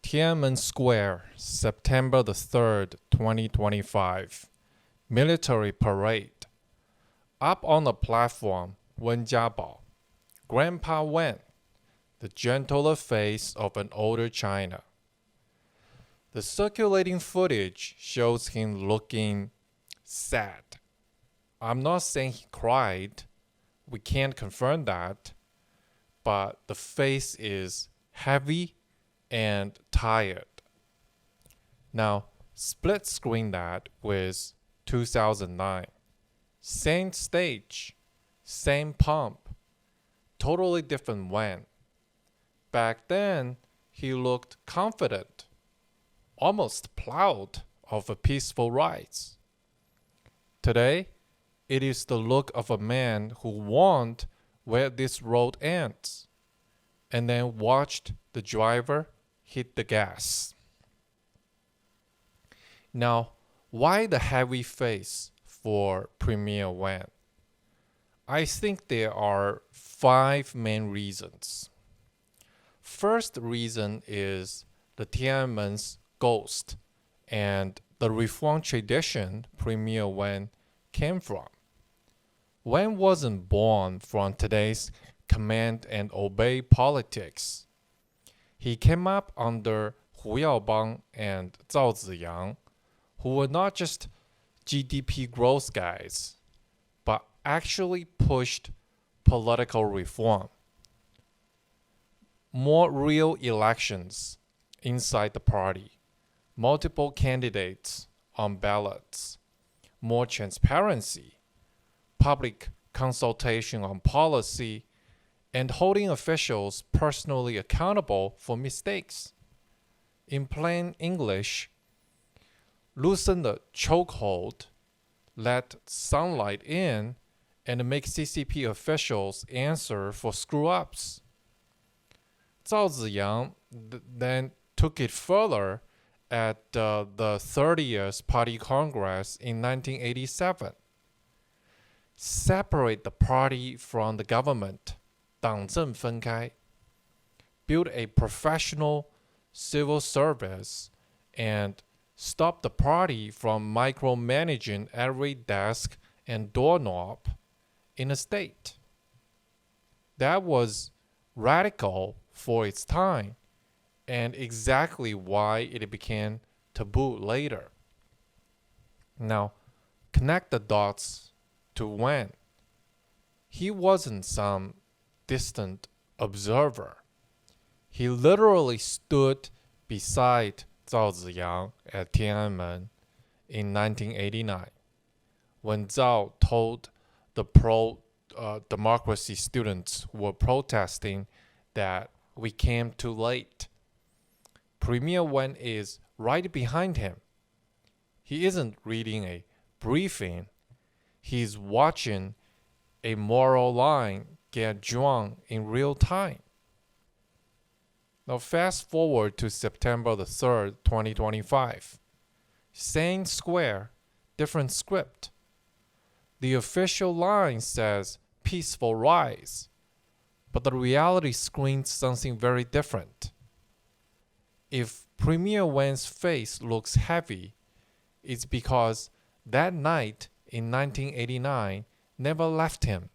Tiananmen Square, September the 3rd, 2025. Military parade. Up on the platform, Wen Jiabao. Grandpa Wen, the gentler face of an older China. The circulating footage shows him looking sad. I'm not saying he cried. We can't confirm that. But the face is heavy and tired. Now, split screen that with 2009. Same stage, same pump, totally different Wen. Back then, he looked confident, almost proud of a peaceful rise. Today, it is the look of a man who warned where this road ends, and then watched the driver hit the gas. Now, why the heavy face for Premier Wen? I think there are 5 main reasons. First reason is the Tiananmen's ghost and the reform tradition Premier Wen came from. Wen wasn't born from today's command and obey politics. He came up under Hu Yaobang and Zhao Ziyang, who were not just GDP growth guys, but actually pushed political reform. More real elections inside the party, multiple candidates on ballots, more transparency, public consultation on policy, and holding officials personally accountable for mistakes. In plain English, loosen the chokehold, let sunlight in, and make CCP officials answer for screw-ups. Zhao Ziyang then took it further at the 30th Party Congress in 1987. Separate the party from the government, 党政分开, build a professional civil service, and stop the party from micromanaging every desk and doorknob in a state. That was radical for its time, and exactly why it became taboo later. Now, connect the dots to Wen. He wasn't some distant observer. He literally stood beside Zhao Ziyang at Tiananmen in 1989 when Zhao told the pro-democracy students who were protesting that we came too late. Premier Wen is right behind him. He isn't reading a briefing. He's watching a moral line get drawn in real time. Now fast forward to September the 3rd, 2025. Same square, different script. The official line says peaceful rise, but the reality screams something very different. If Premier Wen's face looks heavy, it's because that night in 1989 never left him.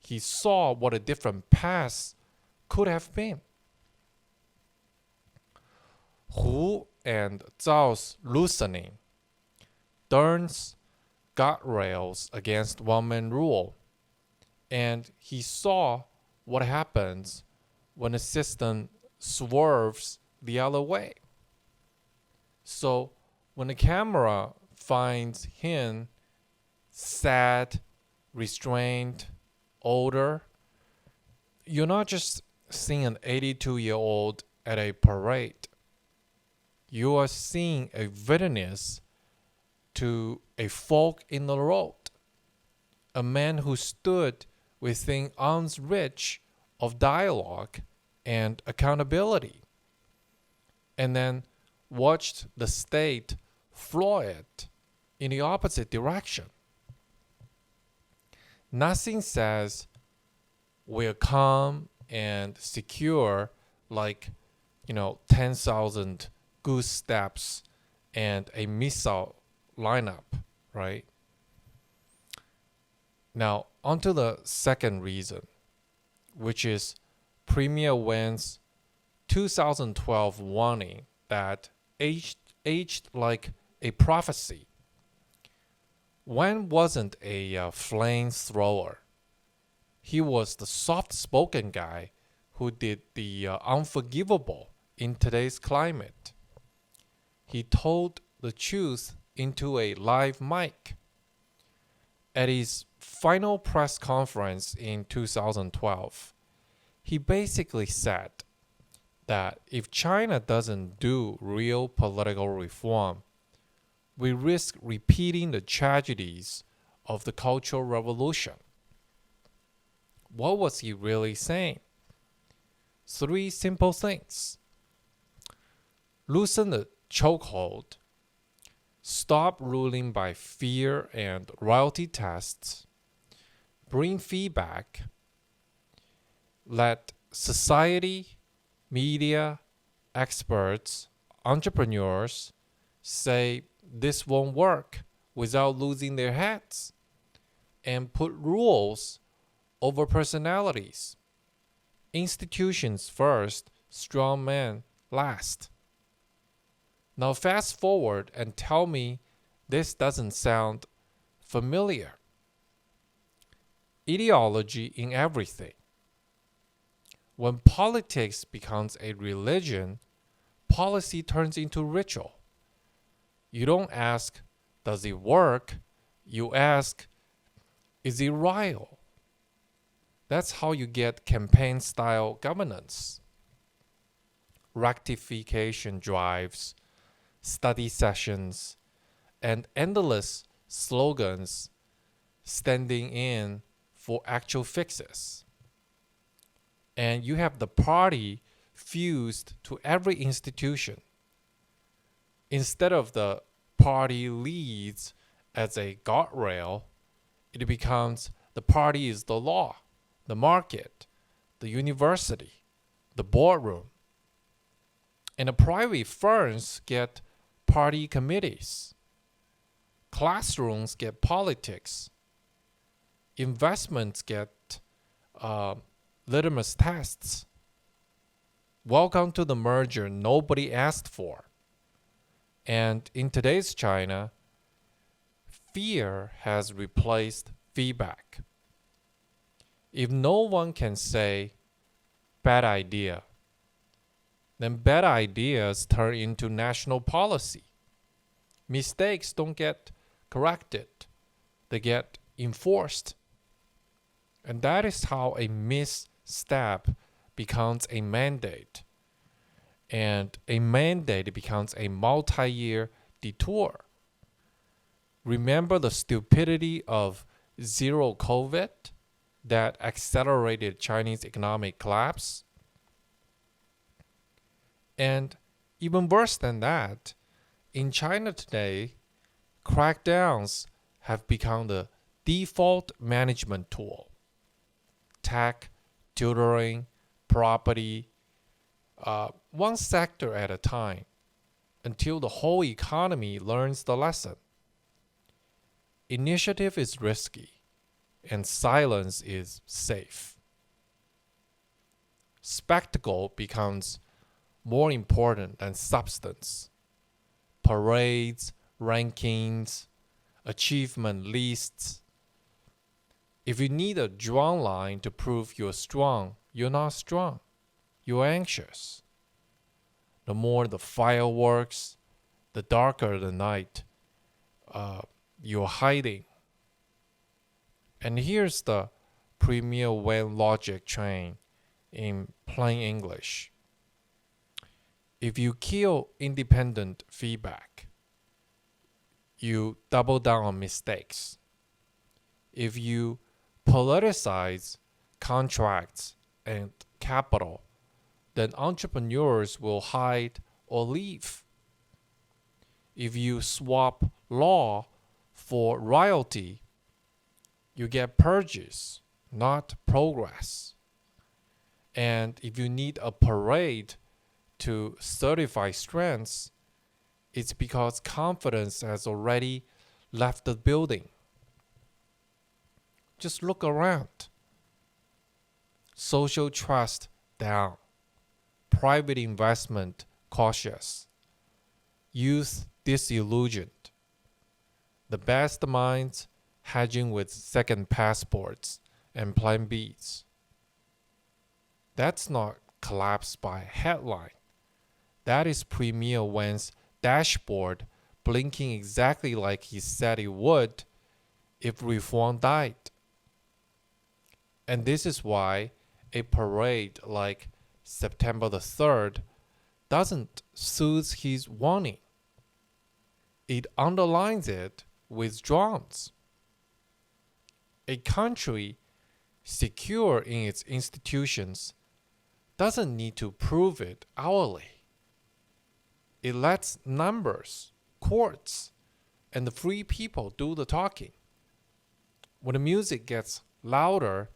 He saw what a different past could have been. Hu and Zhao's loosening turns guardrails against one-man rule, and he saw what happens when the system swerves the other way. So when the camera finds him sad, restrained, older, you're not just seeing an 82-year-old at a parade. You are seeing a witness to a fork in the road, a man who stood within arm's reach of dialogue and accountability, and then watched the state floor it in the opposite direction. Nothing says we're calm and secure like 10,000 goose steps and a missile lineup, right? Now, onto the second reason, which is Premier Wen's 2012 warning that aged like a prophecy. Wen wasn't a flamethrower. He was the soft-spoken guy who did the unforgivable in today's climate. He told the truth into a live mic. At his final press conference in 2012, he basically said that if China doesn't do real political reform, we risk repeating the tragedies of the Cultural Revolution. What was he really saying? 3 simple things. Loosen the chokehold. Stop ruling by fear and royalty tests. Bring feedback. Let society, media, experts, entrepreneurs say this won't work without losing their heads. And put rules over personalities. Institutions first, strong men last. Now fast forward and tell me this doesn't sound familiar. Ideology in everything. When politics becomes a religion, policy turns into ritual. You don't ask, does it work? You ask, is it real? That's how you get campaign-style governance. Rectification drives, study sessions, and endless slogans standing in for actual fixes. And you have the party fused to every institution. Instead of the party leads as a guardrail, it becomes the party is the law, the market, the university, the boardroom. And the private firms get party committees. Classrooms get politics. Investments get litmus tests. Welcome to the merger nobody asked for. And in today's China, fear has replaced feedback. If no one can say, bad idea, then bad ideas turn into national policy. Mistakes don't get corrected, they get enforced. And that is how a misstep becomes a mandate. And a mandate becomes a multi-year detour. Remember the stupidity of zero COVID that accelerated Chinese economic collapse? And even worse than that, in China today, crackdowns have become the default management tool. Tech, tutoring, property, one sector at a time, until the whole economy learns the lesson. Initiative is risky, and silence is safe. Spectacle becomes more important than substance. Parades, rankings, achievement lists. If you need a drum line to prove you're strong, you're not strong. You're anxious. The more the fireworks, the darker the night. You're hiding. And here's the Premier Wen logic train in plain English. If you kill independent feedback, you double down on mistakes. If you politicize contracts and capital, then entrepreneurs will hide or leave. If you swap law for royalty, you get purges, not progress. And if you need a parade to certify strengths, it's because confidence has already left the building. Just look around. Social trust down. Private investment cautious. Youth disillusioned. The best minds hedging with second passports and plan Bs. That's not collapse by headline. That is Premier Wen's dashboard blinking exactly like he said it would if reform died. And this is why a parade like September the 3rd doesn't soothe his warning. It underlines it with drums. A country secure in its institutions doesn't need to prove it hourly. It lets numbers, courts, and the free people do the talking. When the music gets louder,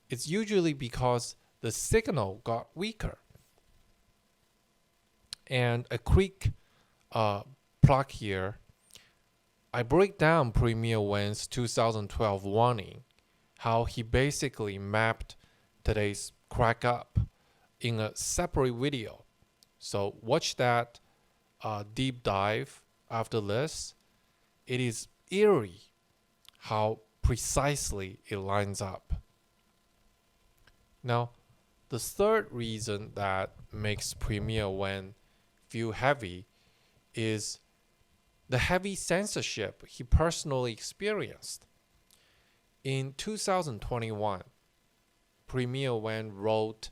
it's usually because the signal got weaker. And a quick plug here. I break down Premier Wen's 2012 warning, how he basically mapped today's crack up in a separate video. So watch that deep dive after this. It is eerie how precisely it lines up. Now, the third reason that makes Premier Wen feel heavy is the heavy censorship he personally experienced. In 2021, Premier Wen wrote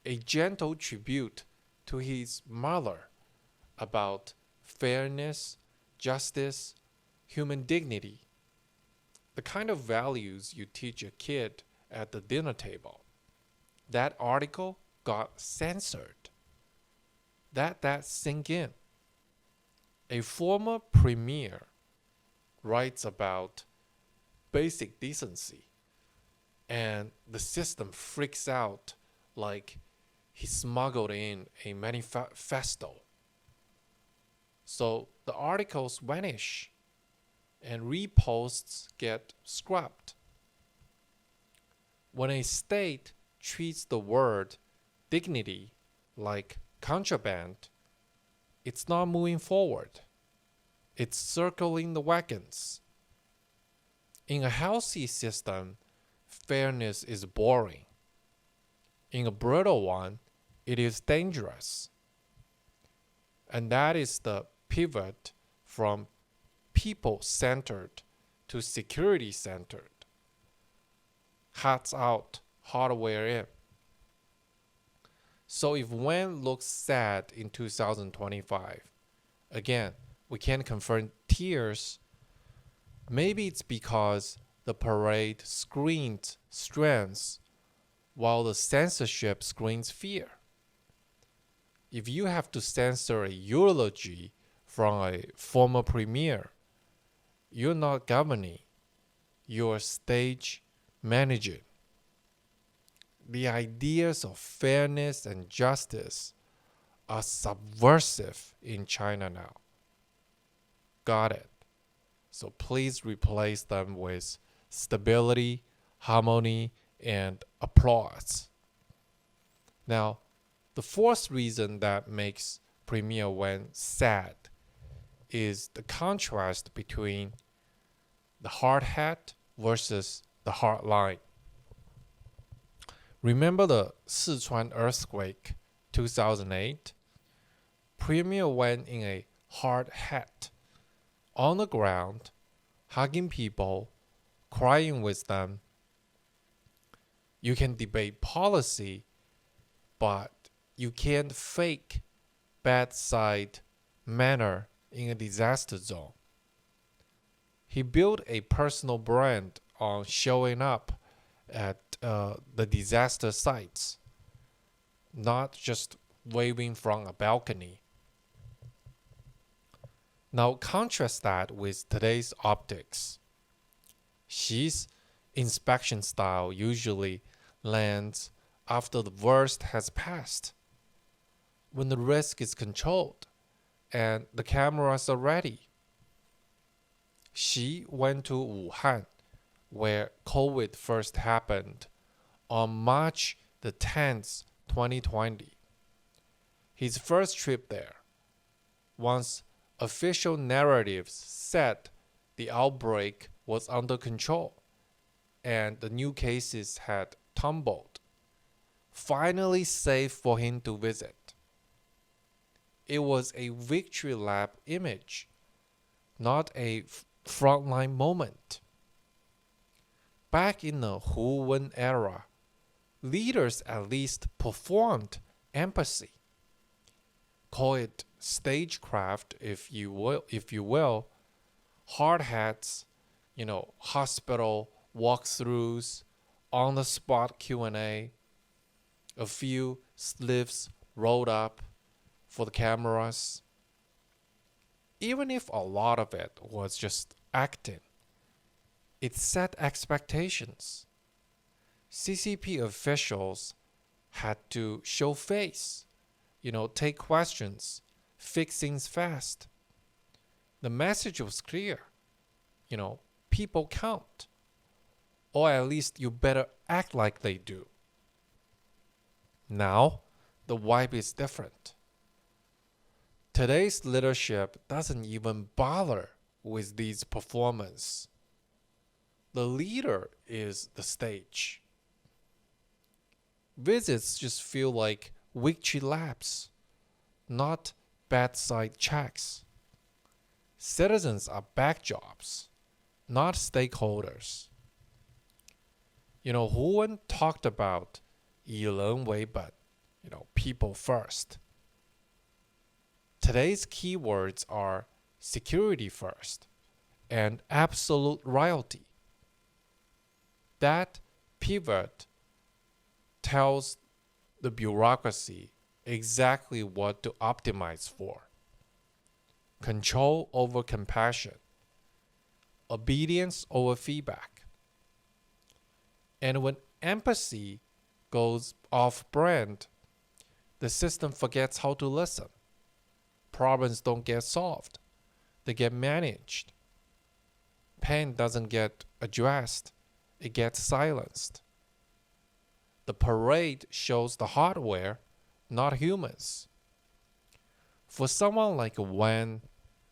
a gentle tribute to his mother about fairness, justice, human dignity, the kind of values you teach a kid at the dinner table. That article got censored. Let that sink in. A former premier writes about basic decency, and the system freaks out like he smuggled in a manifesto. So the articles vanish and reposts get scrubbed. When a state treats the word dignity like contraband, it's not moving forward. It's circling the wagons. In a healthy system, fairness is boring. In a brutal one, it is dangerous. And that is the pivot from people-centered to security-centered. Hats out, hardware in. So if Wen looks sad in 2025, again, we can't confirm tears. Maybe it's because the parade screens strengths while the censorship screens fear. If you have to censor a eulogy from a former premier, you're not governing, you're stage managing. The ideas of fairness and justice are subversive in China now. Got it. So please replace them with stability, harmony, and applause. Now, the fourth reason that makes Premier Wen sad is the contrast between the hard hat versus the hard line. Remember the Sichuan earthquake 2008? Premier Wen in a hard hat, on the ground, hugging people, crying with them. You can debate policy, but you can't fake bedside manner in a disaster zone. He built a personal brand on showing up at the disaster sites, not just waving from a balcony. Now contrast that with today's optics. Xi's inspection style usually lands after the worst has passed. when the risk is controlled and the cameras are ready. Xi went to Wuhan, where COVID first happened, on March the 10th, 2020. His first trip there, once official narratives said the outbreak was under control and the new cases had tumbled, finally safe for him to visit. It was a victory lap image, not a frontline moment. Back in the Wen era, leaders at least performed empathy. Call it stagecraft, if you will, hard hats, hospital walkthroughs, on the spot Q&A, a few sleeves rolled up for the cameras. Even if a lot of it was just acting, it set expectations. CCP officials had to show face, take questions, fix things fast. The message was clear. People count. Or at least you better act like they do. Now, the vibe is different. Today's leadership doesn't even bother with these performances. The leader is the stage. Visits just feel like victory laps, not bedside checks. Citizens are backdrops, not stakeholders. Wen talked about 以人为本, people first. Today's keywords are security first and absolute royalty. That pivot tells the bureaucracy exactly what to optimize for. Control over compassion. Obedience over feedback. And when empathy goes off-brand, the system forgets how to listen. Problems don't get solved. They get managed. Pain doesn't get addressed. It gets silenced. The parade shows the hardware, not humans. For someone like Wen,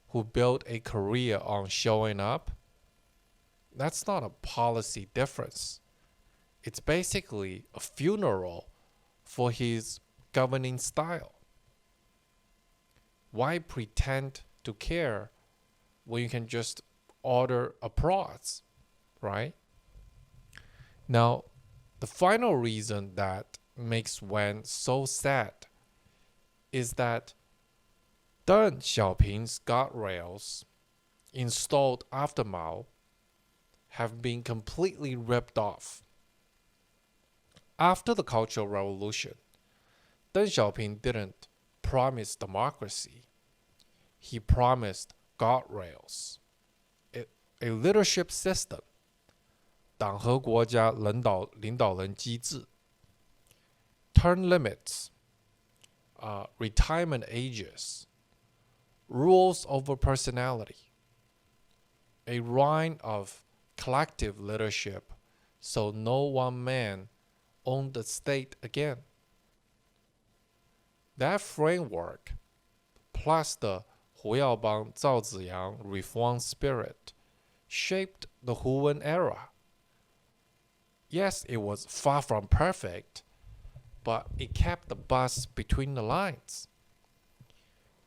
who built a career on showing up, that's not a policy difference. It's basically a funeral for his governing style. Why pretend to care when you can just order applause, right? Now, the final reason that makes Wen so sad is that Deng Xiaoping's guardrails installed after Mao have been completely ripped off. After the Cultural Revolution, Deng Xiaoping didn't promise democracy. He promised guardrails, a leadership system, 党和国家领导人机制, term limits, retirement ages, rules over personality, a reign of collective leadership so no one man owned the state again. That framework, plus the 胡耀邦赵紫阳 reform spirit, shaped the Wen era. Yes, it was far from perfect, but it kept the bus between the lines.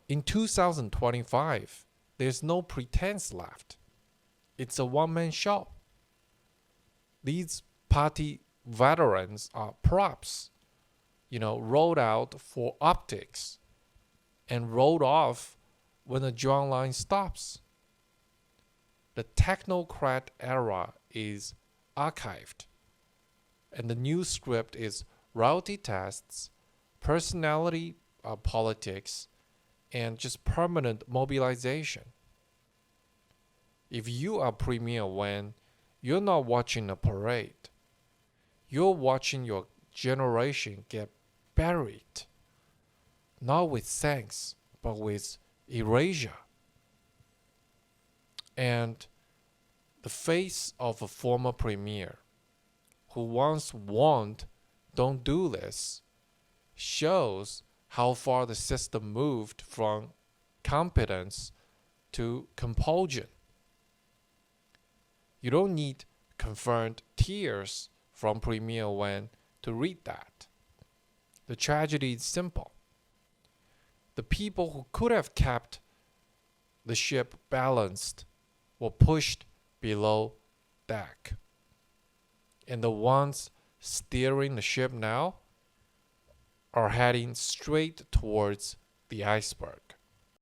In 2025, there's no pretense left. It's a one-man show. These party veterans are props, rolled out for optics and rolled off when the drum line stops. The technocrat era is archived, and the new script is royalty tests, personality politics, and just permanent mobilization. If you are Premier Wen, you're not watching a parade. You're watching your generation get buried. not with thanks, but with erasure. And the face of a former premier who once warned, "Don't do this," shows how far the system moved from competence to compulsion. You don't need confirmed tears from Premier Wen to read that. The tragedy is simple. The people who could have kept the ship balanced were pushed below deck. And the ones steering the ship now are heading straight towards the iceberg.